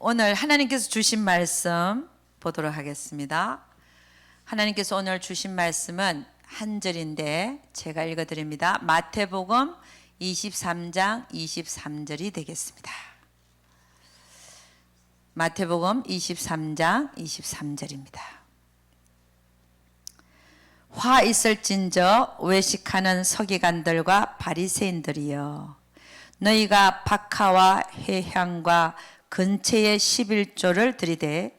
오늘 하나님께서 주신 말씀 보도록 하겠습니다. 하나님께서 오늘 주신 말씀은 한 절인데 제가 읽어드립니다. 마태복음 23장 23절이 되겠습니다. 마태복음 23장 23절입니다. 화 있을진저 외식하는 서기관들과 바리새인들이여, 너희가 박하와 회향과 근체의 11조를 들이대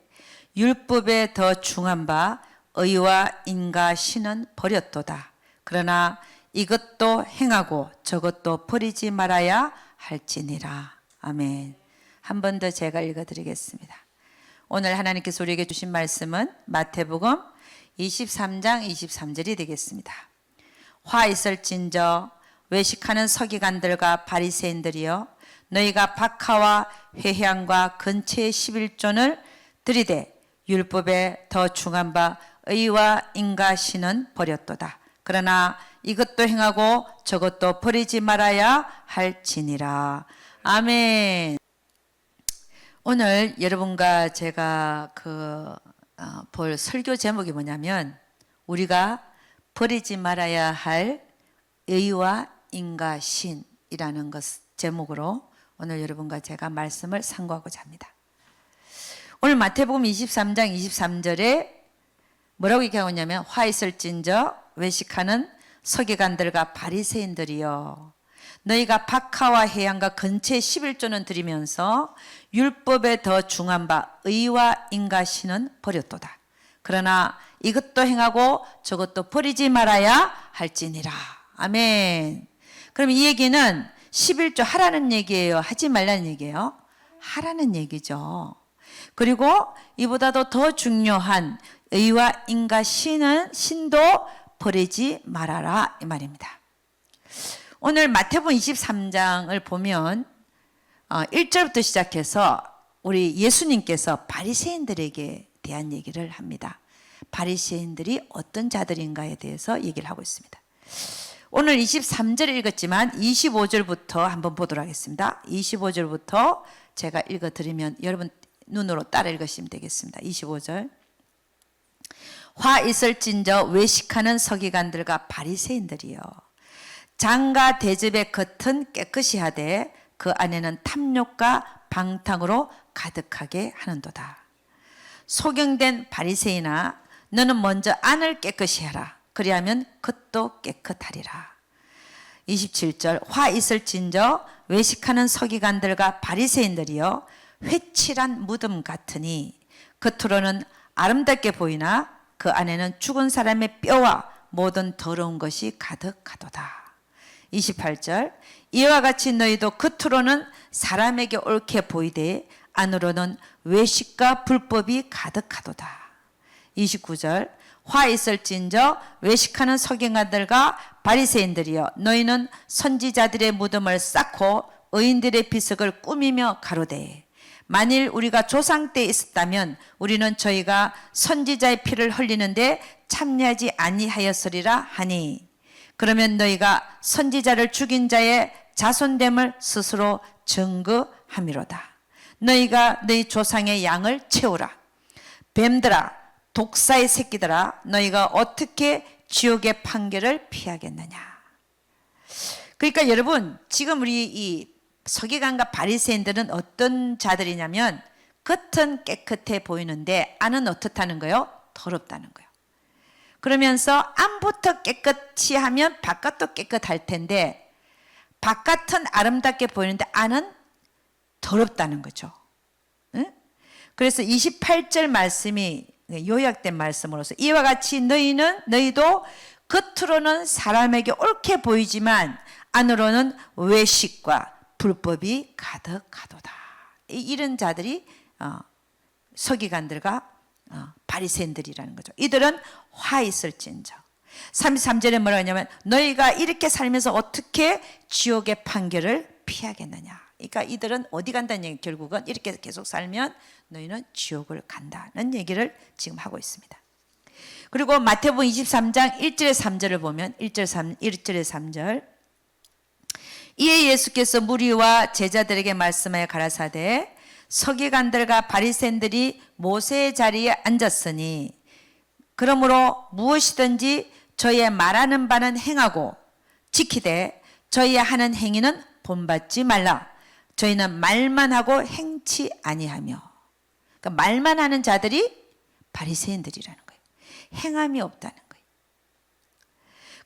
율법에 더 중한 바 의와 인과 신은 버렸도다. 그러나 이것도 행하고 저것도 버리지 말아야 할지니라. 아멘. 한 번 더 제가 읽어드리겠습니다. 오늘 하나님께서 우리에게 주신 말씀은 마태복음 23장 23절이 되겠습니다. 화 있을진저 외식하는 서기관들과 바리새인들이여, 너희가 박하와 회향과 근체의 11조를 들이대 율법에 더 중한 바 의와 인과 신은 버렸도다. 그러나 이것도 행하고 저것도 버리지 말아야 할지니라. 아멘. 오늘 여러분과 제가 볼 설교 제목이 뭐냐면, 우리가 버리지 말아야 할 의와 인과 신이라는 것 제목으로 오늘 여러분과 제가 말씀을 상고하고자 합니다. 오늘 마태복음 23장 23절에 뭐라고 얘기하고 있냐면, 화 있을진저 외식하는 서기관들과 바리새인들이여, 너희가 박하와 회향과 근체의 11조는 드리면서 율법에 더 중한 바 의와 인과 신은 버렸도다. 그러나 이것도 행하고 저것도 버리지 말아야 할지니라. 아멘. 그럼 이 얘기는 11조 하라는 얘기예요? 하지 말라는 얘기예요? 하라는 얘기죠. 그리고 이보다도 더 중요한 의와 인과 신도 버리지 말아라, 이 말입니다. 오늘 마태복음 23장을 보면 1절부터 시작해서 우리 예수님께서 바리새인들에게 대한 얘기를 합니다. 바리새인들이 어떤 자들인가에 대해서 얘기를 하고 있습니다. 오늘 23절 읽었지만 25절부터 한번 보도록 하겠습니다. 25절부터 제가 읽어드리면 여러분 눈으로 따라 읽으시면 되겠습니다. 25절. 화 있을진저 외식하는 서기관들과 바리새인들이여, 장과 대접의 겉은 깨끗이 하되 그 안에는 탐욕과 방탕으로 가득하게 하는도다. 소경된 바리새인아, 너는 먼저 안을 깨끗이 하라. 그리하면 겉도 깨끗하리라. 27절. 화 있을진저 외식하는 서기관들과 바리새인들이여, 회칠한 무덤 같으니 겉으로는 아름답게 보이나 그 안에는 죽은 사람의 뼈와 모든 더러운 것이 가득하도다. 28절. 이와 같이 너희도 겉으로는 사람에게 옳게 보이되 안으로는 외식과 불법이 가득하도다. 29절. 화 있을진저 외식하는 서기관들과 바리새인들이여, 너희는 선지자들의 무덤을 쌓고 의인들의 비석을 꾸미며 가로되, 만일 우리가 조상 때 있었다면 우리는 저희가 선지자의 피를 흘리는데 참여하지 아니하였으리라 하니, 그러면 너희가 선지자를 죽인 자의 자손됨을 스스로 증거함이로다. 너희가 너희 조상의 양을 채우라. 뱀들아, 독사의 새끼들아, 너희가 어떻게 지옥의 판결을 피하겠느냐. 그러니까 여러분, 지금 우리 이 서기관과 바리새인들은 어떤 자들이냐면, 겉은 깨끗해 보이는데 안은 어떻다는 거예요? 더럽다는 거예요. 그러면서 안부터 깨끗이 하면 바깥도 깨끗할 텐데, 바깥은 아름답게 보이는데 안은 더럽다는 거죠. 응? 그래서 28절 말씀이 요약된 말씀으로서, 이와 같이 너희도 겉으로는 사람에게 옳게 보이지만 안으로는 외식과 불법이 가득하도다. 이런 자들이 서기관들과 바리새인들이라는 거죠. 이들은 화 있을진저. 33절에 뭐라고 하냐면, 너희가 이렇게 살면서 어떻게 지옥의 판결을 피하겠느냐. 그러니까 이들은 어디 간다는 얘기, 결국은 이렇게 계속 살면 너희는 지옥을 간다는 얘기를 지금 하고 있습니다. 그리고 마태복음 23장 1절에 3절을 보면 1절에 3절. 이에 예수께서 무리와 제자들에게 말씀하여 가라사대, 서기관들과 바리새인들이 모세의 자리에 앉았으니 그러므로 무엇이든지 저희의 말하는 바는 행하고 지키되 저희의 하는 행위는 본받지 말라. 저희는 말만 하고 행치 아니하며. 그러니까 말만 하는 자들이 바리새인들이라는 거예요. 행함이 없다는 거예요.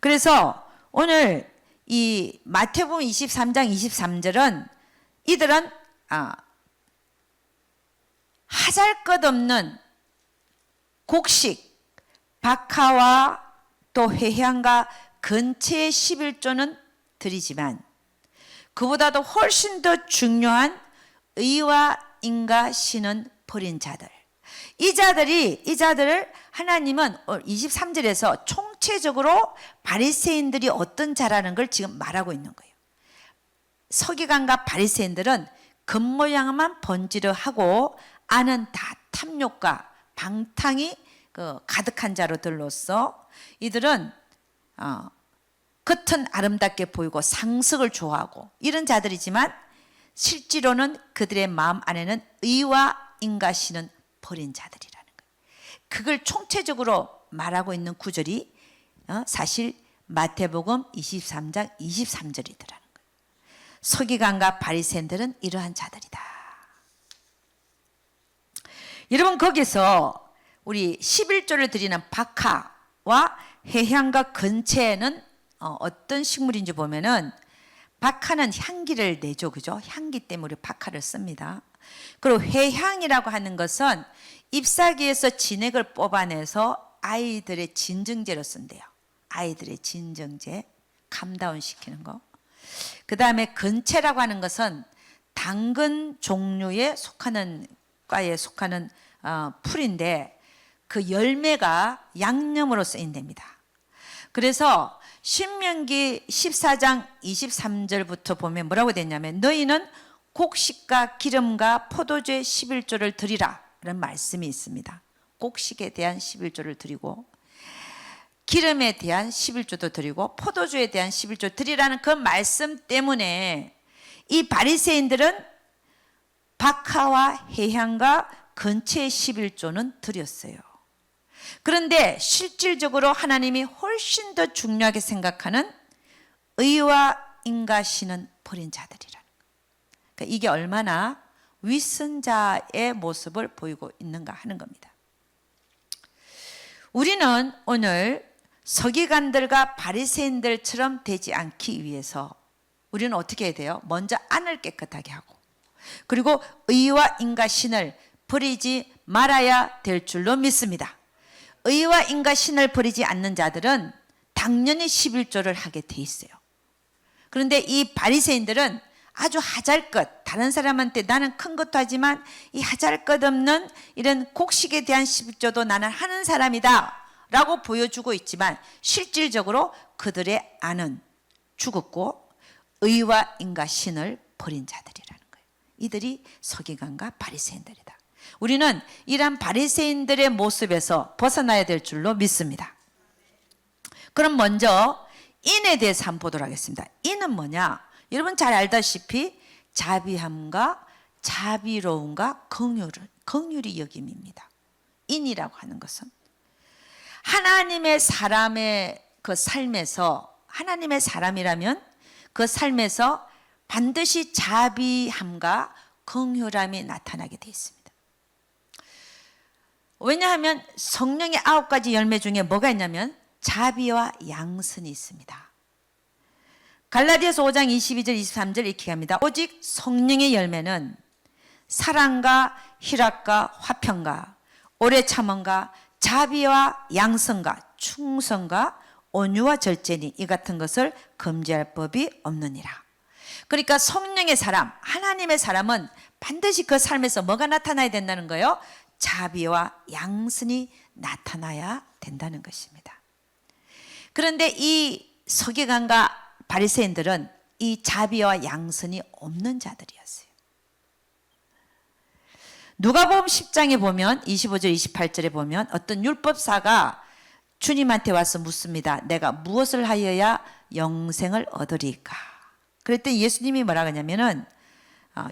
그래서 오늘 이 마태복음 23장 23절은 이들은 하잘것없는 곡식, 박하와 또 회향과 근체의 11조는 드리지만 그보다도 훨씬 더 중요한 의와 인과 신은 버린 자들. 이 자들을 하나님은 23절에서 총체적으로 바리새인들이 어떤 자라는 걸 지금 말하고 있는 거예요. 서기관과 바리새인들은 겉모양만 번지르하고 안은 다 탐욕과 방탕이 가득한 자로들로서 이들은 겉은 아름답게 보이고 상식을 좋아하고 이런 자들이지만 실제로는 그들의 마음 안에는 의와 인과신은 버린 자들이라는 거예요. 그걸 총체적으로 말하고 있는 구절이 사실 마태복음 23장 23절이더라는 거예요. 서기관과 바리새인들은 이러한 자들이다. 여러분 거기서 우리 11조를 드리는 박하와 회향과 근체는 어떤 식물인지 보면은 박하는 향기를 내죠. 그죠? 향기 때문에 박하를 씁니다. 그리고 회향이라고 하는 것은 잎사귀에서 진액을 뽑아내서 아이들의 진정제로 쓴대요. 아이들의 진정제, 감다운 시키는 거. 그 다음에 근체라고 하는 것은 당근 종류에 속하는 과에 속하는 풀인데 그 열매가 양념으로 쓰인답니다. 그래서 신명기 14장 23절부터 보면 뭐라고 됐냐면 너희는 곡식과 기름과 포도주의 11조를 드리라 라는 말씀이 있습니다. 곡식에 대한 11조를 드리고 기름에 대한 11조도 드리고 포도주에 대한 11조 드리라는 그 말씀 때문에 이 바리새인들은 박하와 회향과 근체의 11조는 드렸어요. 그런데 실질적으로 하나님이 훨씬 더 중요하게 생각하는 의와 인과신은 버린 자들이라는 거예요. 그러니까 이게 얼마나 위선자의 모습을 보이고 있는가 하는 겁니다. 우리는 오늘 서기관들과 바리새인들처럼 되지 않기 위해서 우리는 어떻게 해야 돼요? 먼저 안을 깨끗하게 하고 그리고 의와 인과신을 버리지 말아야 될 줄로 믿습니다. 의와 인과신을 버리지 않는 자들은 당연히 11조를 하게 돼 있어요. 그런데 이 바리새인들은 아주 하잘것, 다른 사람한테 나는 큰 것도 하지만 이 하잘것 없는 이런 곡식에 대한 11조도 나는 하는 사람이다 라고 보여주고 있지만 실질적으로 그들의 안은 죽었고 의와 인과신을 버린 자들이라는 거예요. 이들이 서기관과 바리새인들이다. 우리는 이러한 바리새인들의 모습에서 벗어나야 될 줄로 믿습니다. 그럼 먼저 인에 대해서 한번 보도록 하겠습니다. 인은 뭐냐? 여러분 잘 알다시피 자비함과 자비로움과 긍휼이 여김입니다. 인이라고 하는 것은 하나님의 사람의 그 삶에서 하나님의 사람이라면 그 삶에서 반드시 자비함과 긍휼함이 나타나게 되어 있습니다. 왜냐하면 성령의 9가지 열매 중에 뭐가 있냐면 자비와 양선이 있습니다. 갈라디아서 5장 22절 23절 이렇게 합니다. 오직 성령의 열매는 사랑과 희락과 화평과 오래 참음과 자비와 양선과 충성과 온유와 절제니 이 같은 것을 금지할 법이 없느니라. 그러니까 성령의 사람, 하나님의 사람은 반드시 그 삶에서 뭐가 나타나야 된다는 거예요? 자비와 양선이 나타나야 된다는 것입니다. 그런데 이 서기관과 바리새인들은 이 자비와 양선이 없는 자들이었어요. 누가복음 10장에 보면 25절 28절에 보면 어떤 율법사가 주님한테 와서 묻습니다. 내가 무엇을 하여야 영생을 얻으리까? 그랬더니 예수님이 뭐라고 하냐면은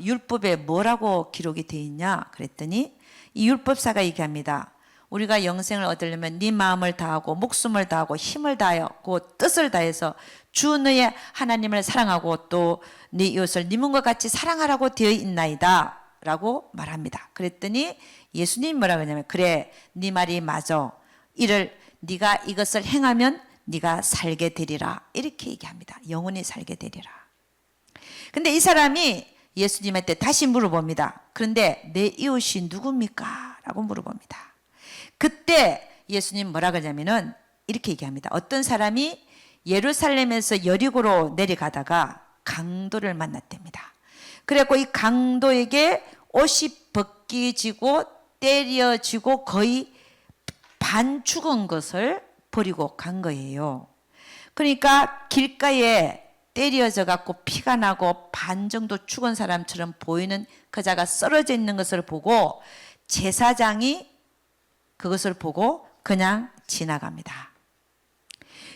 율법에 뭐라고 기록이 되어 있냐 그랬더니 이 율법사가 얘기합니다. 우리가 영생을 얻으려면 네 마음을 다하고 목숨을 다하고 힘을 다하고 뜻을 다해서 주 너의 하나님을 사랑하고 또 네 이웃을 네 몸과 같이 사랑하라고 되어 있나이다 라고 말합니다. 그랬더니 예수님이 뭐라고 하냐면 그래 네 말이 맞아. 이를 네가 이것을 행하면 네가 살게 되리라 이렇게 얘기합니다. 영원히 살게 되리라. 근데 이 사람이 예수님한테 다시 물어봅니다. 그런데 내 이웃이 누굽니까? 라고 물어봅니다. 그때 예수님 뭐라 그러냐면은 이렇게 얘기합니다. 어떤 사람이 예루살렘에서 여리고로 내려가다가 강도를 만났답니다. 그래갖고 이 강도에게 옷이 벗겨지고 때려지고 거의 반 죽은 것을 버리고 간 거예요. 그러니까 길가에 때려져 갖고 피가 나고 반 정도 죽은 사람처럼 보이는 그 자가 쓰러져 있는 것을 보고 제사장이 그것을 보고 그냥 지나갑니다.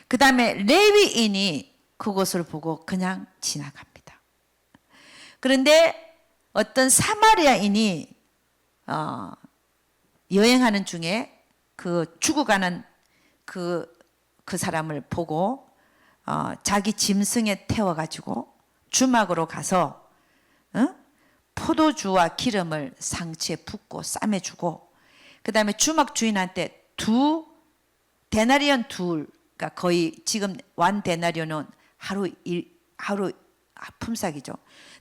그 다음에 레위인이 그것을 보고 그냥 지나갑니다. 그런데 어떤 사마리아인이 여행하는 중에 그 죽어가는 그 사람을 보고 자기 짐승에 태워가지고 주막으로 가서 포도주와 기름을 상치에 붓고 싸매주고 그 다음에 주막 주인한테 데나리온 둘, 그러니까 거의 지금 완 데나리온은 하루 품삯이죠.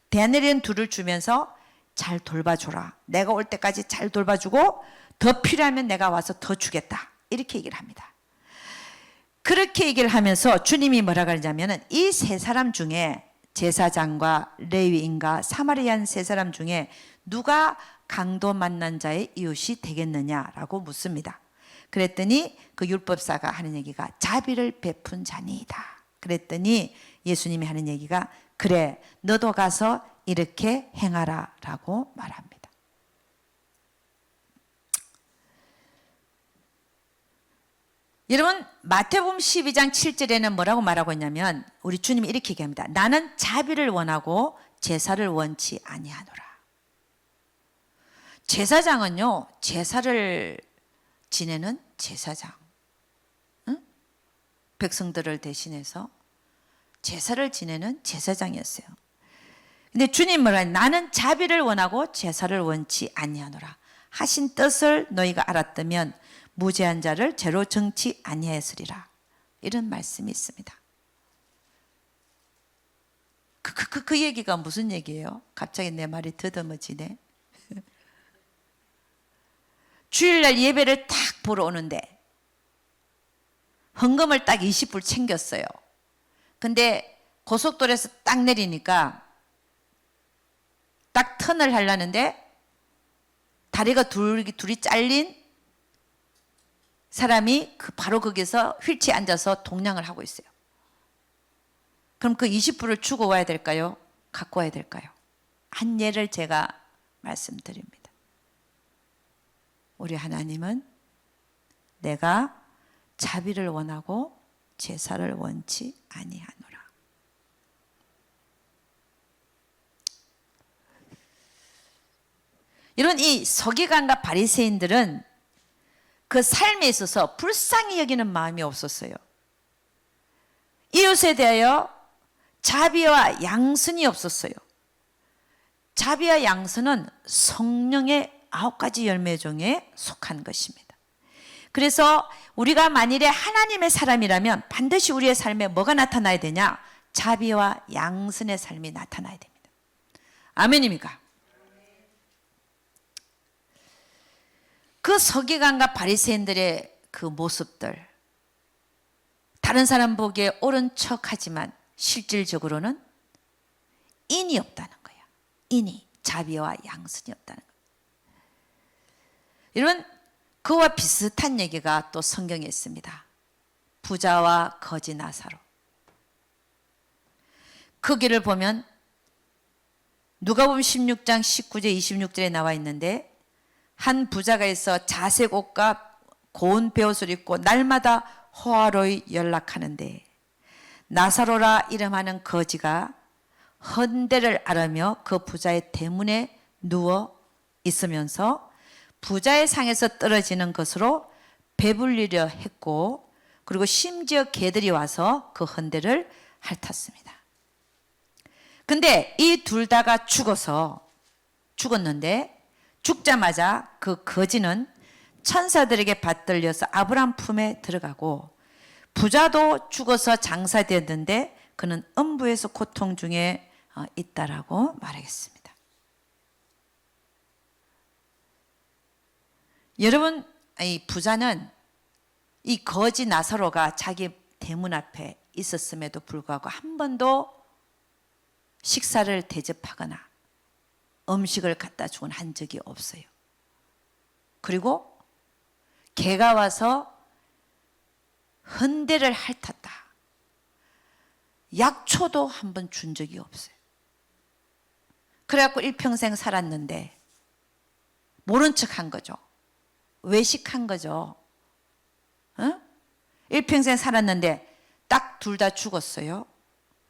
데나리온 둘을 주면서 잘 돌봐줘라. 내가 올 때까지 잘 돌봐주고 더 필요하면 내가 와서 더 주겠다. 이렇게 얘기를 합니다. 그렇게 얘기를 하면서 주님이 뭐라 그러냐면은 이 세 사람 중에 제사장과 레위인과 사마리안 세 사람 중에 누가 강도 만난 자의 이웃이 되겠느냐라고 묻습니다. 그랬더니 그 율법사가 하는 얘기가 자비를 베푼 자니이다. 그랬더니 예수님이 하는 얘기가 그래 너도 가서 이렇게 행하라 라고 말합니다. 여러분 마태복음 12장 7절에는 뭐라고 말하고 있냐면 우리 주님이 이렇게 얘기합니다. 나는 자비를 원하고 제사를 원치 아니하노라. 제사장은요 제사를 지내는 제사장, 응? 백성들을 대신해서 제사를 지내는 제사장이었어요. 근데 주님 뭐라 나는 자비를 원하고 제사를 원치 아니하노라. 하신 뜻을 너희가 알았다면 무죄한 자를 죄로 정치 아니하였으리라. 이런 말씀이 있습니다. 그 얘기가 무슨 얘기예요? 갑자기 내 말이 더듬어지네. 주일날 예배를 딱 보러 오는데 헌금을 딱 20불 챙겼어요. 근데 고속도로에서 딱 내리니까 딱 턴을 하려는데 다리가 둘이 잘린 사람이 바로 거기서 휠체어에 앉아서 동냥을 하고 있어요. 그럼 그 20불을 주고 와야 될까요? 갖고 와야 될까요? 한 예를 제가 말씀드립니다. 우리 하나님은 내가 자비를 원하고 제사를 원치 아니하노라. 이런 이 서기관과 바리새인들은 그 삶에 있어서 불쌍히 여기는 마음이 없었어요. 이웃에 대하여 자비와 양선이 없었어요. 자비와 양선은 성령의 9가지 열매 중에 속한 것입니다. 그래서 우리가 만일에 하나님의 사람이라면 반드시 우리의 삶에 뭐가 나타나야 되냐? 자비와 양선의 삶이 나타나야 됩니다. 아멘입니까? 그 서기관과 바리새인들의 그 모습들, 다른 사람 보기에 옳은 척하지만 실질적으로는 인이 없다는 거야. 인이, 자비와 양선이 없다는 거야. 여러분, 그와 비슷한 얘기가 또 성경에 있습니다. 부자와 거지 나사로. 거기를 보면 누가복음 16장 19절 26절에 나와 있는데 한 부자가 있어 자색 옷과 고운 베옷을 입고 날마다 호화로이 연락하는데 나사로라 이름하는 거지가 헌대를 앓으며 그 부자의 대문에 누워 있으면서 부자의 상에서 떨어지는 것으로 배불리려 했고, 그리고 심지어 개들이 와서 그 헌대를 핥았습니다. 근데 이 둘 다가 죽었는데 죽자마자 그 거지는 천사들에게 받들려서 아브람 품에 들어가고, 부자도 죽어서 장사되었는데 그는 음부에서 고통 중에 있다라고 말하겠습니다. 여러분, 이 부자는 이 거지 나사로가 자기 대문 앞에 있었음에도 불구하고 한 번도 식사를 대접하거나 음식을 갖다 주곤 한 적이 없어요. 그리고 개가 와서 헌대를 핥았다. 약초도 한 번 준 적이 없어요. 그래갖고 일평생 살았는데 모른 척 한 거죠. 외식한 거죠. 일평생 살았는데 딱 둘 다 죽었어요.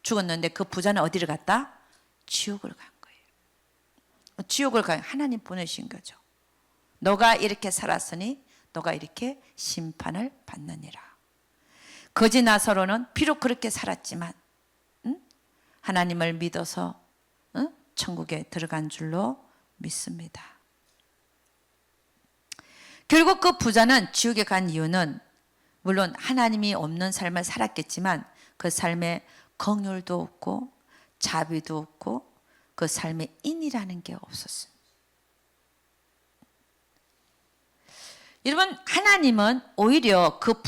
죽었는데 그 부자는 어디를 갔다? 지옥을 간 거예요. 지옥을 가 하나님 보내신 거죠. 너가 이렇게 살았으니 너가 이렇게 심판을 받느니라. 거지 나사로는 비록 그렇게 살았지만 하나님을 믿어서 천국에 들어간 줄로 믿습니다. 결국 그 부자는 지옥에 간 이유는 물론 하나님이 없는 삶을 살았겠지만 그 삶에 긍휼도 없고 자비도 없고 그 삶에 인이라는 게 없었습니다. 여러분, 하나님은 오히려 그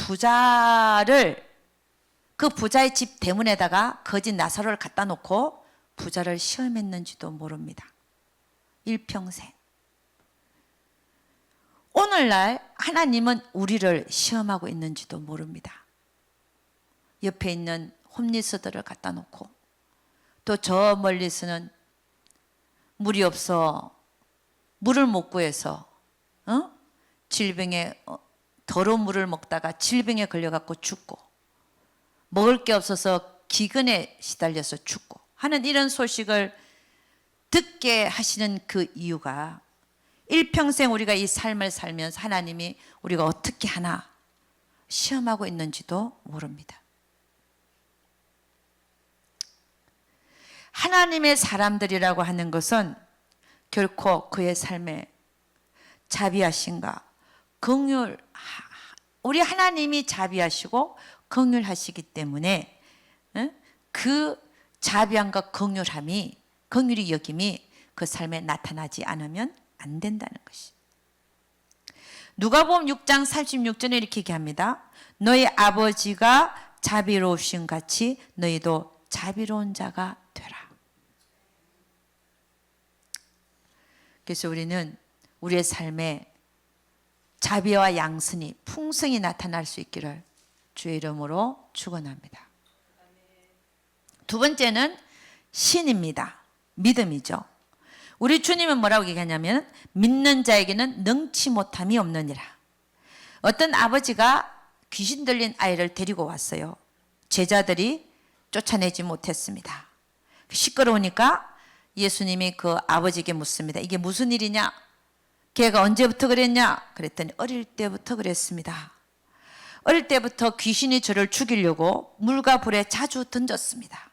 부자의 집 대문에다가 거짓 나사로를 갖다 놓고 부자를 시험했는지도 모릅니다. 일평생. 오늘날 하나님은 우리를 시험하고 있는지도 모릅니다. 옆에 있는 홈리스들을 갖다 놓고, 또 저 멀리서는 물이 없어 물을 못 구해서 질병에 더러운 물을 먹다가 질병에 걸려갖고 죽고, 먹을 게 없어서 기근에 시달려서 죽고 하는 이런 소식을 듣게 하시는 그 이유가 일평생 우리가 이 삶을 살면서 하나님이 우리가 어떻게 하나 시험하고 있는지도 모릅니다. 하나님의 사람들이라고 하는 것은 결코 그의 삶에 자비하신가, 우리 하나님이 자비하시고 긍휼하시기 때문에 그 자비함과 긍휼이 여김이 그 삶에 나타나지 않으면 안 된다는 것이. 누가복음 6장 36절에 이렇게 얘기합니다. 너희 아버지가 자비로우신 같이 너희도 자비로운 자가 되라. 그래서 우리는 우리의 삶에 자비와 양선이 풍성히 나타날 수 있기를 주의 이름으로 축원합니다. 두 번째는 신입니다. 믿음이죠. 우리 주님은 뭐라고 얘기하냐면 믿는 자에게는 능치 못함이 없느니라. 어떤 아버지가 귀신 들린 아이를 데리고 왔어요. 제자들이 쫓아내지 못했습니다. 시끄러우니까 예수님이 그 아버지에게 묻습니다. 이게 무슨 일이냐? 걔가 언제부터 그랬냐? 그랬더니 어릴 때부터 그랬습니다. 어릴 때부터 귀신이 저를 죽이려고 물과 불에 자주 던졌습니다.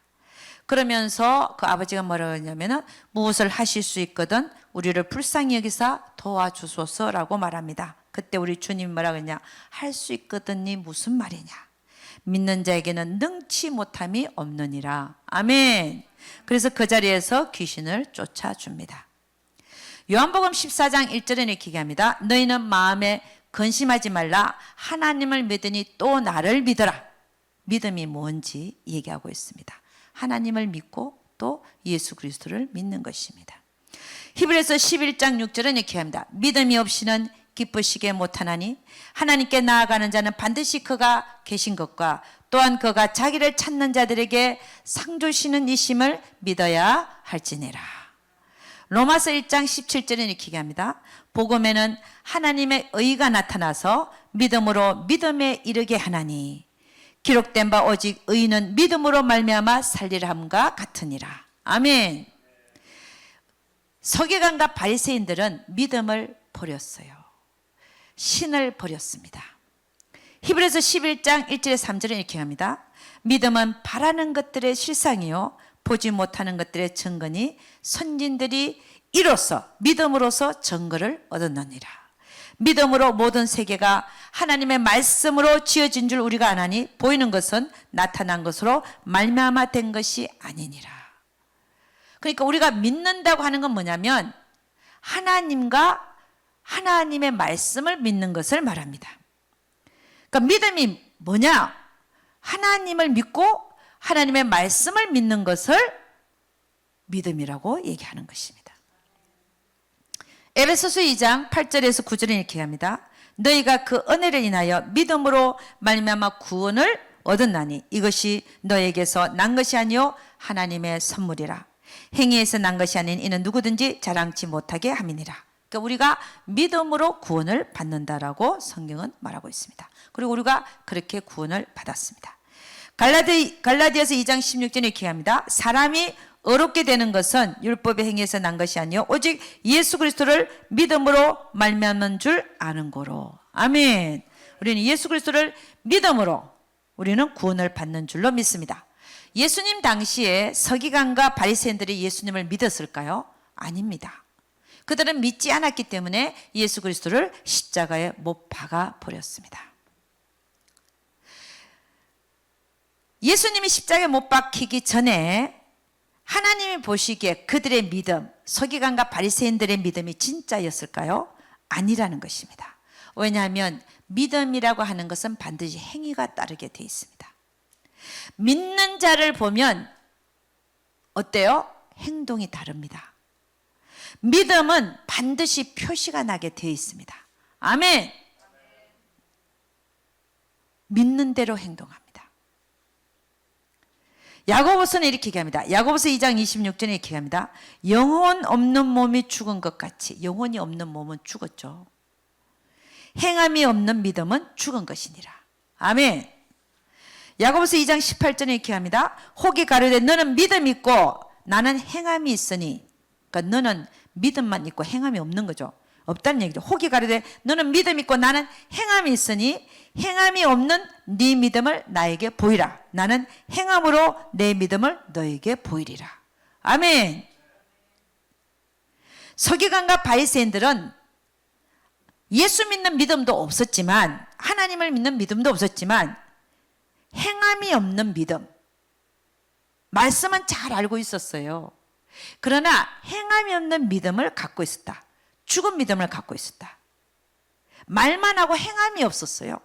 그러면서 그 아버지가 뭐라고 했냐면 무엇을 하실 수 있거든 우리를 불쌍히 여기사 도와주소서라고 말합니다. 그때 우리 주님이 뭐라고 했냐? 할 수 있거든이 무슨 말이냐? 믿는 자에게는 능치 못함이 없느니라. 아멘. 그래서 그 자리에서 귀신을 쫓아줍니다. 요한복음 14장 1절에 이렇게 얘기합니다. 너희는 마음에 근심하지 말라. 하나님을 믿으니 또 나를 믿어라. 믿음이 뭔지 얘기하고 있습니다. 하나님을 믿고 또 예수 그리스도를 믿는 것입니다. 히브리서 11장 6절은 이렇게 합니다. 믿음이 없이는 기쁘시게 못하나니 하나님께 나아가는 자는 반드시 그가 계신 것과 또한 그가 자기를 찾는 자들에게 상 주시는 이심을 믿어야 할지니라. 로마서 1장 17절에 이렇게 얘기합니다. 복음에는 하나님의 의가 나타나서 믿음으로 믿음에 이르게 하나니 기록된 바 오직 의인은 믿음으로 말미암아 살리라 함과 같으니라. 아멘. 서기관과 바리새인들은 믿음을 버렸어요. 신을 버렸습니다. 히브리서 11장 1절에 3절에 이렇게 합니다. 믿음은 바라는 것들의 실상이요 보지 못하는 것들의 증거니 선진들이 이로써 믿음으로써 증거를 얻었느니라. 믿음으로 모든 세계가 하나님의 말씀으로 지어진 줄 우리가 아나니 보이는 것은 나타난 것으로 말미암아 된 것이 아니니라. 그러니까 우리가 믿는다고 하는 건 뭐냐면 하나님과 하나님의 말씀을 믿는 것을 말합니다. 그러니까 믿음이 뭐냐? 하나님을 믿고 하나님의 말씀을 믿는 것을 믿음이라고 얘기하는 것입니다. 에베소서 2장 8절에서 9절에 이렇게 합니다. 너희가 그 은혜를 인하여 믿음으로 말미암아 구원을 얻었나니 이것이 너에게서 난 것이 아니요 하나님의 선물이라. 행위에서 난 것이 아닌 이는 누구든지 자랑치 못하게 함이니라. 그러니까 우리가 믿음으로 구원을 받는다라고 성경은 말하고 있습니다. 그리고 우리가 그렇게 구원을 받았습니다. 갈라디아서 2장 16절에 이렇게 합니다. 사람이 어렵게 되는 것은 율법의 행위에서 난 것이 아니요 오직 예수 그리스도를 믿음으로 말미암은 줄 아는 거로. 아멘. 우리는 예수 그리스도를 믿음으로 우리는 구원을 받는 줄로 믿습니다. 예수님 당시에 서기관과 바리새인들이 예수님을 믿었을까요? 아닙니다. 그들은 믿지 않았기 때문에 예수 그리스도를 십자가에 못 박아 버렸습니다. 예수님이 십자가에 못 박히기 전에 하나님이 보시기에 그들의 믿음, 서기관과 바리새인들의 믿음이 진짜였을까요? 아니라는 것입니다. 왜냐하면 믿음이라고 하는 것은 반드시 행위가 따르게 되어 있습니다. 믿는 자를 보면 어때요? 행동이 다릅니다. 믿음은 반드시 표시가 나게 되어 있습니다. 아멘. 믿는 대로 행동합니다. 야고보서는 이렇게 얘기합니다. 야고보서 2장 26절에 이렇게 얘기합니다. 영혼 없는 몸이 죽은 것 같이. 영혼이 없는 몸은 죽었죠. 행함이 없는 믿음은 죽은 것이니라. 아멘. 야고보서 2장 18절에 이렇게 합니다. 혹이 가로되 너는 믿음 있고 나는 행함이 있으니. 그러니까 너는 믿음만 있고 행함이 없는 거죠. 없다는 얘기죠. 혹이 가로되 너는 믿음 있고 나는 행함이 있으니 행함이 없는 네 믿음을 나에게 보이라. 나는 행함으로 내 믿음을 너에게 보이리라. 아멘. 서기관과 바리새인들은 예수 믿는 믿음도 없었지만 하나님을 믿는 믿음도 없었지만 행함이 없는 믿음, 말씀은 잘 알고 있었어요. 그러나 행함이 없는 믿음을 갖고 있었다. 죽은 믿음을 갖고 있었다. 말만 하고 행함이 없었어요.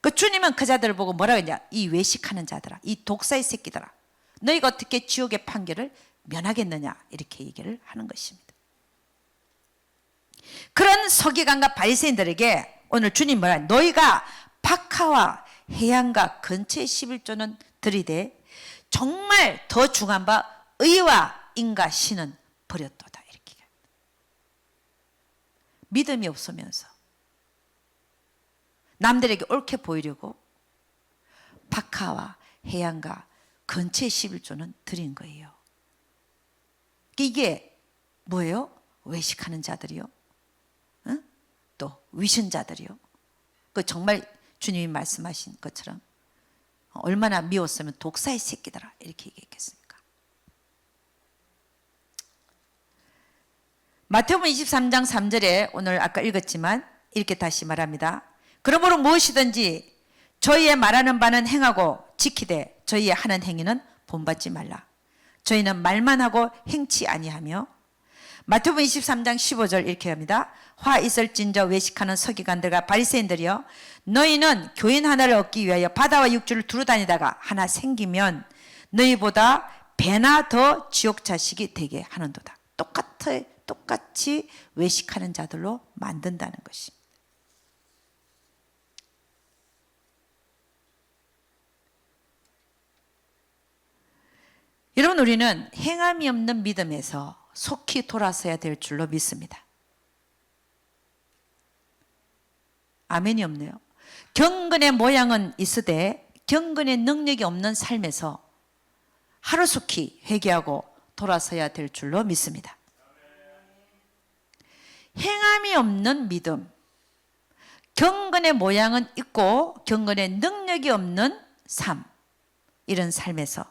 그 주님은 그 자들을 보고 뭐라고 했냐? 이 외식하는 자들아, 이 독사의 새끼들아, 너희가 어떻게 지옥의 판결을 면하겠느냐? 이렇게 얘기를 하는 것입니다. 그런 서기관과 바리새인들에게 오늘 주님 뭐라? 너희가 박하와 해양과 근처의 11조는 들이되 정말 더 중한 바 의와 인과 신은 버렸도다. 이렇게 믿음이 없으면서 남들에게 옳게 보이려고 박하와 해양과 근처의 11조는 드린 거예요. 이게 뭐예요? 외식하는 자들이요. 응? 또 위선자들이요. 그 정말 주님이 말씀하신 것처럼 얼마나 미웠으면 독사의 새끼들아 이렇게 얘기했겠습니까? 마태복음 23장 3절에 오늘 아까 읽었지만 이렇게 다시 말합니다. 그러므로 무엇이든지 저희의 말하는 바는 행하고 지키되 저희의 하는 행위는 본받지 말라. 저희는 말만 하고 행치 아니하며. 마태복음 23장 15절 이렇게 합니다. 화 있을진저 외식하는 서기관들과 바리새인들이여, 너희는 교인 하나를 얻기 위하여 바다와 육지를 두루 다니다가 하나 생기면 너희보다 배나 더 지옥 자식이 되게 하는도다. 똑같이 외식하는 자들로 만든다는 것입니다. 여러분, 우리는 행함이 없는 믿음에서 속히 돌아서야 될 줄로 믿습니다. 아멘이 없네요. 경건의 모양은 있으되 경건의 능력이 없는 삶에서 하루속히 회개하고 돌아서야 될 줄로 믿습니다. 행함이 없는 믿음, 경건의 모양은 있고 경건의 능력이 없는 삶, 이런 삶에서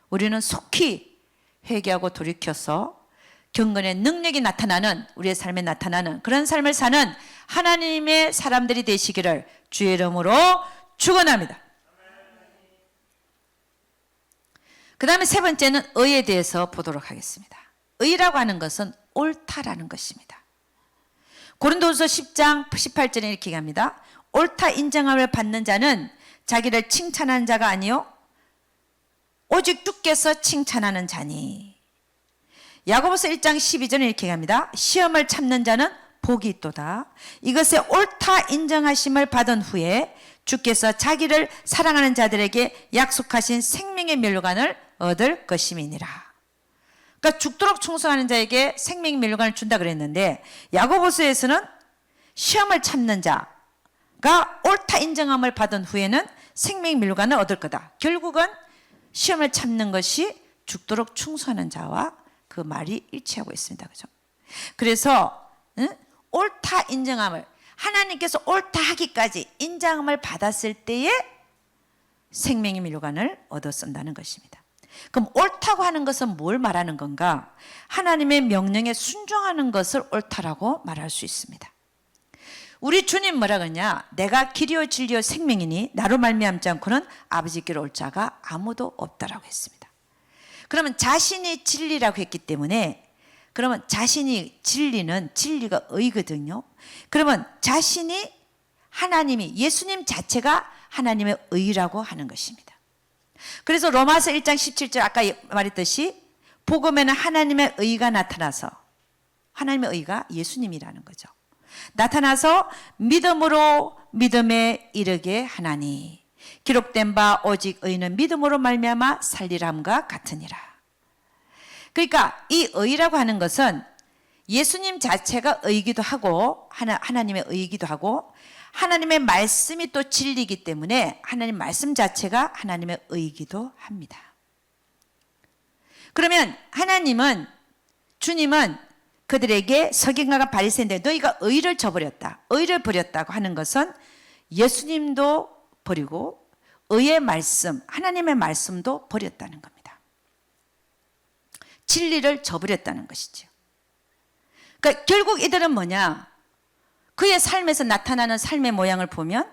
우리는 속히 회개하고 돌이켜서 경건의 능력이 나타나는, 우리의 삶에 나타나는 그런 삶을 사는 하나님의 사람들이 되시기를 주의 이름으로 축원합니다. 그 다음에 세 번째는 의에 대해서 보도록 하겠습니다. 의라고 하는 것은 옳다라는 것입니다. 고린도후서 10장 18절에 이렇게 얘기합니다. 옳다 인정함을 받는 자는 자기를 칭찬하는 자가 아니요 오직 주께서 칭찬하는 자니. 야고보서 1장 12절에 이렇게 얘기합니다. 시험을 참는 자는 복이 있도다. 이것에 옳다 인정하심을 받은 후에 주께서 자기를 사랑하는 자들에게 약속하신 생명의 멸류관을 얻을 것임이니라. 그러니까 죽도록 충성하는 자에게 생명의 멸류관을 준다 그랬는데, 야고보서에서는 시험을 참는 자가 옳다 인정함을 받은 후에는 생명의 멸류관을 얻을 거다. 결국은 시험을 참는 것이 죽도록 충성하는 자와 그 말이 일치하고 있습니다. 그죠? 그래서 옳다 인정함을, 하나님께서 옳다 하기까지 인정함을 받았을 때에 생명의 멸류관을 얻어 쓴다는 것입니다. 그럼 옳다고 하는 것은 뭘 말하는 건가? 하나님의 명령에 순종하는 것을 옳다라고 말할 수 있습니다. 우리 주님 뭐라 그러냐? 내가 길이요 진리요 생명이니 나로 말미암지 않고는 아버지께로 올 자가 아무도 없다라고 했습니다. 그러면 자신이 진리라고 했기 때문에, 그러면 자신이 진리는, 진리가 의거든요. 그러면 자신이, 하나님이, 예수님 자체가 하나님의 의라고 하는 것입니다. 그래서 로마서 1장 17절 아까 말했듯이 복음에는 하나님의 의가 나타나서, 하나님의 의가 예수님이라는 거죠. 나타나서 믿음으로 믿음에 이르게 하나니 기록된 바 오직 의는 믿음으로 말미암아 살리람과 같으니라. 그러니까 이 의라고 하는 것은 예수님 자체가 의이기도 하고 하나님의 의이기도 하고, 하나님의 말씀이 또 진리이기 때문에 하나님 말씀 자체가 하나님의 의이기도 합니다. 그러면 하나님은, 주님은 그들에게 서기관과 바리새인들, 너희가 의를 저버렸다, 의를 버렸다고 하는 것은 예수님도 버리고 의의 말씀, 하나님의 말씀도 버렸다는 겁니다. 진리를 저버렸다는 것이죠. 그러니까 결국 이들은 뭐냐? 그의 삶에서 나타나는 삶의 모양을 보면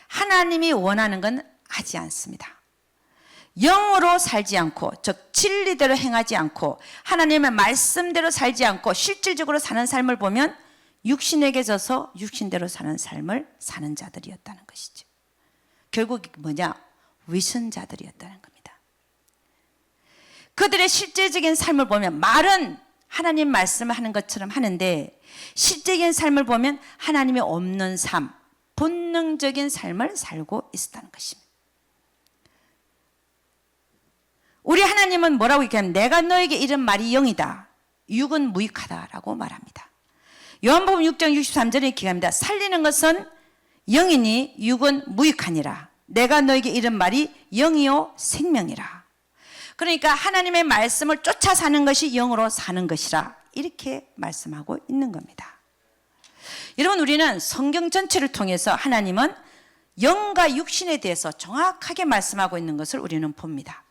하나님이 원하는 건 하지 않습니다. 영으로 살지 않고, 즉 진리대로 행하지 않고 하나님의 말씀대로 살지 않고 실질적으로 사는 삶을 보면 육신에게 져서 육신대로 사는 삶을 사는 자들이었다는 것이죠. 결국 뭐냐? 위선자들이었다는 겁니다. 그들의 실제적인 삶을 보면 말은 하나님 말씀을 하는 것처럼 하는데 실제적인 삶을 보면 하나님이 없는 삶, 본능적인 삶을 살고 있었다는 것입니다. 우리 하나님은 뭐라고 얘기하면 내가 너에게 이른 말이 영이다, 육은 무익하다라고 말합니다. 요한복음 6장 63절에 이렇게 합니다. 살리는 것은 영이니 육은 무익하니라. 내가 너에게 이른 말이 영이요 생명이라. 그러니까 하나님의 말씀을 쫓아 사는 것이 영으로 사는 것이라, 이렇게 말씀하고 있는 겁니다. 여러분, 우리는 성경 전체를 통해서 하나님은 영과 육신에 대해서 정확하게 말씀하고 있는 것을 우리는 봅니다.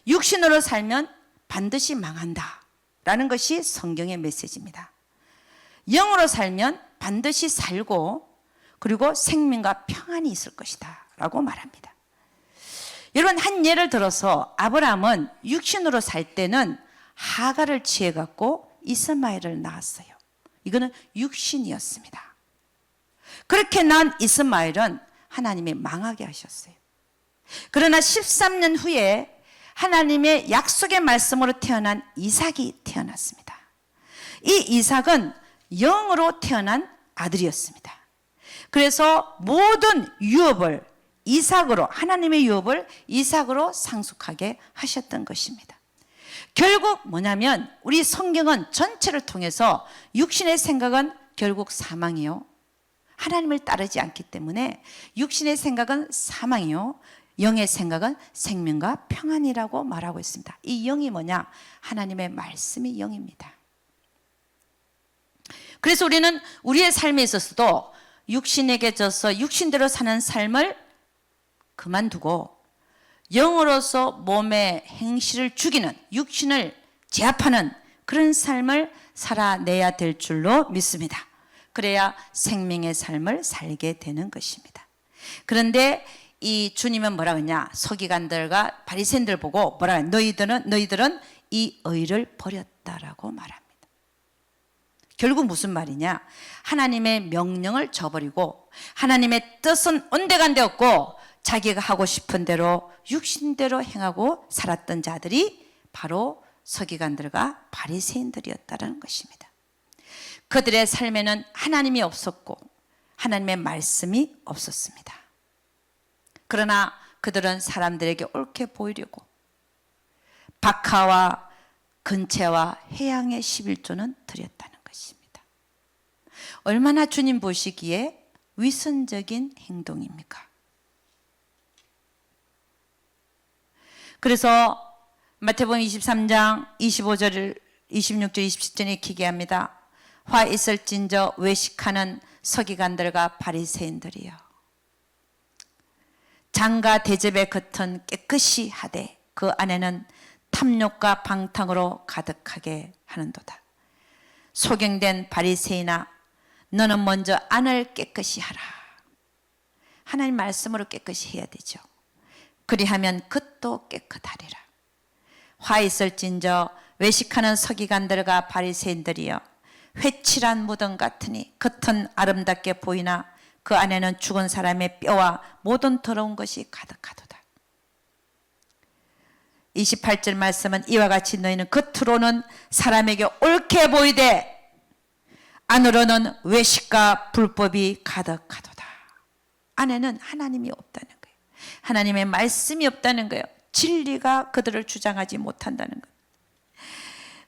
육신으로 살면 반드시 망한다 라는 것이 성경의 메시지입니다. 영으로 살면 반드시 살고 그리고 생명과 평안이 있을 것이다 라고 말합니다. 여러분, 한 예를 들어서 아브라함은 육신으로 살 때는 하갈을 취해갖고 이스마엘을 낳았어요. 이거는 육신이었습니다. 그렇게 낳은 이스마엘은 하나님이 망하게 하셨어요. 그러나 13년 후에 하나님의 약속의 말씀으로 태어난 이삭이 태어났습니다. 이 이삭은 영으로 태어난 아들이었습니다. 그래서 모든 유업을 이삭으로, 하나님의 유업을 이삭으로 상속하게 하셨던 것입니다. 결국 뭐냐면 우리 성경은 전체를 통해서 육신의 생각은 결국 사망이요, 하나님을 따르지 않기 때문에 육신의 생각은 사망이요, 영의 생각은 생명과 평안이라고 말하고 있습니다. 이 영이 뭐냐? 하나님의 말씀이 영입니다. 그래서 우리는 우리의 삶에 있어서도 육신에게 져서 육신대로 사는 삶을 그만두고 영으로서 몸의 행실을 죽이는, 육신을 제압하는 그런 삶을 살아내야 될 줄로 믿습니다. 그래야 생명의 삶을 살게 되는 것입니다. 그런데 이 주님은 뭐라 그러냐? 서기관들과 바리새인들 보고 뭐라 그러냐? 너희들은 이 의를 버렸다라고 말합니다. 결국 무슨 말이냐? 하나님의 명령을 저버리고 하나님의 뜻은 온데간데 없고 자기가 하고 싶은 대로 육신대로 행하고 살았던 자들이 바로 서기관들과 바리새인들이었다는 것입니다. 그들의 삶에는 하나님이 없었고 하나님의 말씀이 없었습니다. 그러나 그들은 사람들에게 옳게 보이려고 박하와 근채와 해양의 11조는 드렸다는 것입니다. 얼마나 주님 보시기에 위선적인 행동입니까? 그래서 마태복음 23장 25절 26절 27절에 기계합니다. 화 있을진저 외식하는 서기관들과 바리새인들이여 장과 대접의 겉은 깨끗이 하되 그 안에는 탐욕과 방탕으로 가득하게 하는도다. 소경된 바리새인아 너는 먼저 안을 깨끗이 하라. 하나님 말씀으로 깨끗이 해야 되죠. 그리하면 겉도 깨끗하리라. 화 있을진저 외식하는 서기관들과 바리새인들이여 회칠한 무덤 같으니 겉은 아름답게 보이나 그 안에는 죽은 사람의 뼈와 모든 더러운 것이 가득하도다. 28절 말씀은 이와 같이 너희는 겉으로는 사람에게 옳게 보이되 안으로는 외식과 불법이 가득하도다. 안에는 하나님이 없다는 거예요. 하나님의 말씀이 없다는 거예요. 진리가 그들을 주장하지 못한다는 거예요.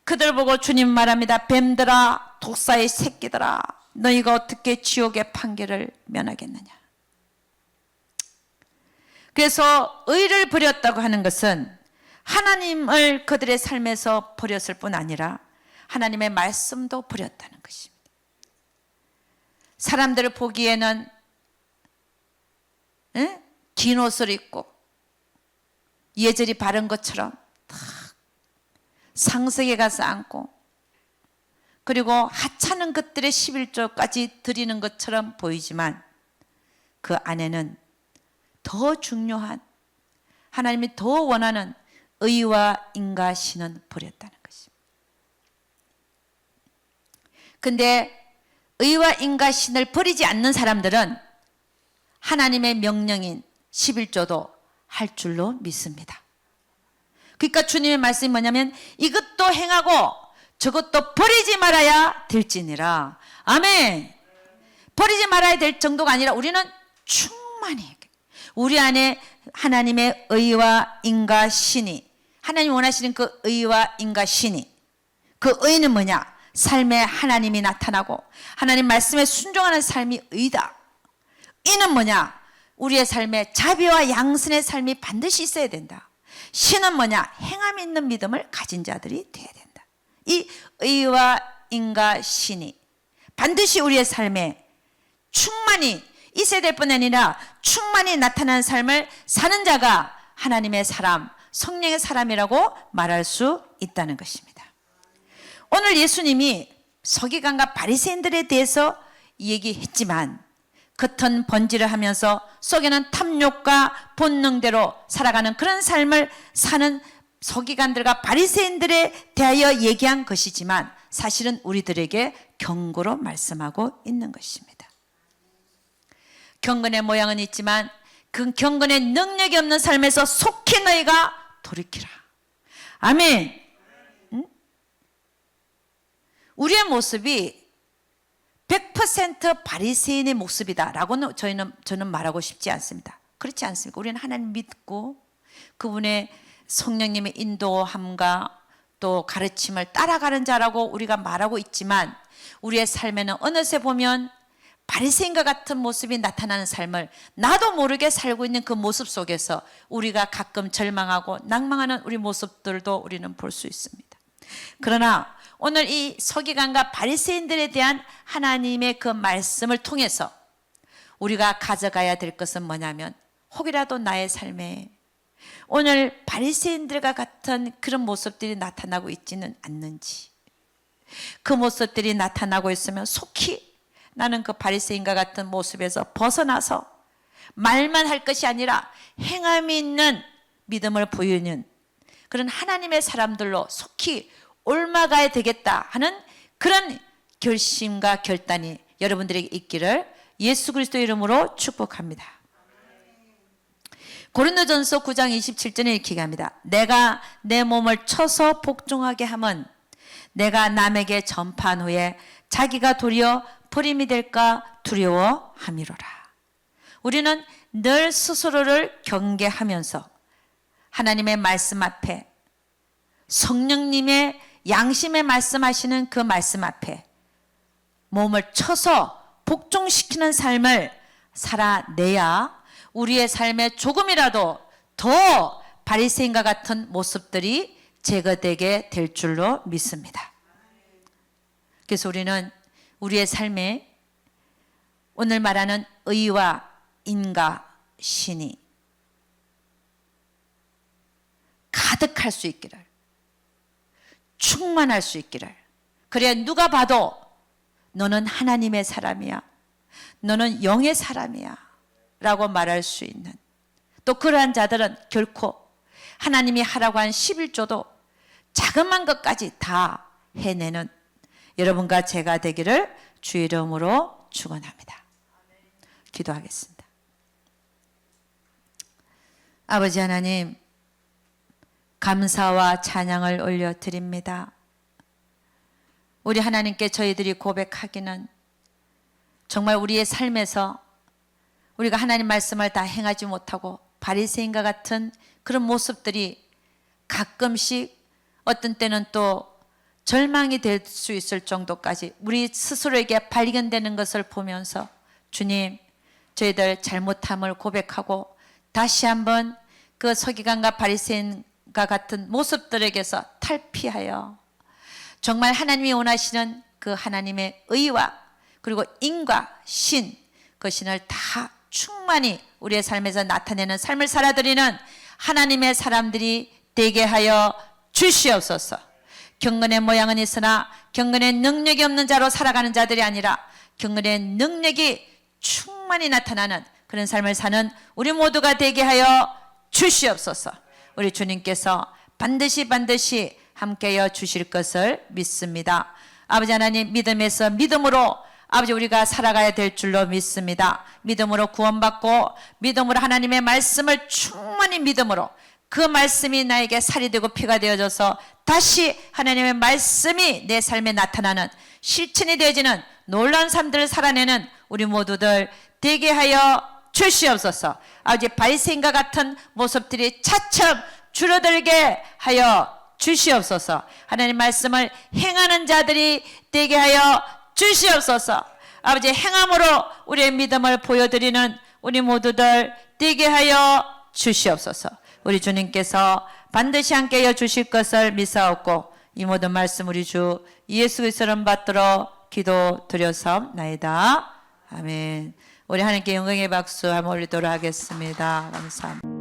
그들 보고 주님 말합니다. 뱀들아 독사의 새끼들아 너희가 어떻게 지옥의 판결을 면하겠느냐. 그래서 의를 버렸다고 하는 것은 하나님을 그들의 삶에서 버렸을 뿐 아니라 하나님의 말씀도 버렸다는 것입니다. 사람들을 보기에는 긴 옷을 입고 예절이 바른 것처럼 탁 상석에 가서 앉고 그리고 하찮은 것들의 11조까지 드리는 것처럼 보이지만 그 안에는 더 중요한 하나님이 더 원하는 의와 인과신은 버렸다는 것입니다. 근데 의와 인과신을 버리지 않는 사람들은 하나님의 명령인 11조도 할 줄로 믿습니다. 그러니까 주님의 말씀이 뭐냐면 이것도 행하고 저것도 버리지 말아야 될지니라. 아멘. 버리지 말아야 될 정도가 아니라 우리는 충만히 우리 안에 하나님의 의와 인과 신이 하나님이 원하시는 그 의와 인과 신이 그 의는 뭐냐? 삶에 하나님이 나타나고 하나님 말씀에 순종하는 삶이 의다. 이는 뭐냐? 우리의 삶에 자비와 양선의 삶이 반드시 있어야 된다. 신은 뭐냐? 행함 있는 믿음을 가진 자들이 되어야 된다. 이 의와 인과 신이 반드시 우리의 삶에 충만히 있어야 될 뿐 아니라 충만히 나타나는 삶을 사는 자가 하나님의 사람, 성령의 사람이라고 말할 수 있다는 것입니다. 오늘 예수님이 서기관과 바리새인들에 대해서 얘기했지만 겉은 번지를 하면서 속에는 탐욕과 본능대로 살아가는 그런 삶을 사는 서기관들과 바리새인들에 대하여 얘기한 것이지만 사실은 우리들에게 경고로 말씀하고 있는 것입니다. 경건의 모양은 있지만 그 경건의 능력이 없는 삶에서 속히 너희가 돌이키라. 아멘. 응? 우리의 모습이 100% 바리새인의 모습이다라고는 저는 말하고 싶지 않습니다. 그렇지 않습니까? 우리는 하나님 믿고 그분의 성령님의 인도함과 또 가르침을 따라가는 자라고 우리가 말하고 있지만 우리의 삶에는 어느새 보면 바리새인과 같은 모습이 나타나는 삶을 나도 모르게 살고 있는 그 모습 속에서 우리가 가끔 절망하고 낭망하는 우리 모습들도 우리는 볼 수 있습니다. 그러나 오늘 이 서기관과 바리새인들에 대한 하나님의 그 말씀을 통해서 우리가 가져가야 될 것은 뭐냐면, 혹이라도 나의 삶에 오늘 바리새인들과 같은 그런 모습들이 나타나고 있지는 않는지, 그 모습들이 나타나고 있으면 속히 나는 그 바리새인과 같은 모습에서 벗어나서 말만 할 것이 아니라 행함이 있는 믿음을 보이는 그런 하나님의 사람들로 속히 옮아가야 되겠다 하는 그런 결심과 결단이 여러분들에게 있기를 예수 그리스도의 이름으로 축복합니다. 고린도전서 9장 27절에 이렇게 합니다. 내가 내 몸을 쳐서 복종하게 함은 내가 남에게 전파한 후에 자기가 도리어 버림이 될까 두려워함이로라. 우리는 늘 스스로를 경계하면서 하나님의 말씀 앞에, 성령님의 양심에 말씀하시는 그 말씀 앞에 몸을 쳐서 복종시키는 삶을 살아내야 우리의 삶에 조금이라도 더 바리새인과 같은 모습들이 제거되게 될 줄로 믿습니다. 그래서 우리는 우리의 삶에 오늘 말하는 의와 인과 신이 가득할 수 있기를, 충만할 수 있기를, 그래야 누가 봐도 너는 하나님의 사람이야, 너는 영의 사람이야 라고 말할 수 있는, 또 그러한 자들은 결코 하나님이 하라고 한 11조도 자그만 것까지 다 해내는 여러분과 제가 되기를 주의 이름으로 축원합니다. 기도하겠습니다. 아버지 하나님, 감사와 찬양을 올려드립니다. 우리 하나님께 저희들이 고백하기는 정말 우리의 삶에서 우리가 하나님 말씀을 다 행하지 못하고 바리새인과 같은 그런 모습들이 가끔씩 어떤 때는 또 절망이 될 수 있을 정도까지 우리 스스로에게 발견되는 것을 보면서 주님, 저희들 잘못함을 고백하고 다시 한번 그 서기관과 바리새인과 같은 모습들에게서 탈피하여 정말 하나님이 원하시는 그 하나님의 의와 그리고 인과 신, 그 신을 다 충만히 우리의 삶에서 나타내는 삶을 살아드리는 하나님의 사람들이 되게 하여 주시옵소서. 경건의 모양은 있으나 경건의 능력이 없는 자로 살아가는 자들이 아니라 경건의 능력이 충만히 나타나는 그런 삶을 사는 우리 모두가 되게 하여 주시옵소서. 우리 주님께서 반드시 함께하여 주실 것을 믿습니다. 아버지 하나님, 믿음에서 믿음으로 아버지 우리가 살아가야 될 줄로 믿습니다. 믿음으로 구원받고 믿음으로 하나님의 말씀을 충만히 믿음으로 그 말씀이 나에게 살이 되고 피가 되어져서 다시 하나님의 말씀이 내 삶에 나타나는 실천이 되어지는 놀라운 삶들을 살아내는 우리 모두들 되게 하여 주시옵소서. 아버지 바리새인과 같은 모습들이 차츰 줄어들게 하여 주시옵소서. 하나님 말씀을 행하는 자들이 되게 하여 주시옵소서. 아버지 행함으로 우리의 믿음을 보여드리는 우리 모두들 되게 하여 주시옵소서. 우리 주님께서 반드시 함께하여 주실 것을 믿사옵고 이 모든 말씀 우리 주 예수 그리스도를 받들어 기도드려사옵나이다. 아멘. 우리 하나님께 영광의 박수 한번 올리도록 하겠습니다. 감사합니다.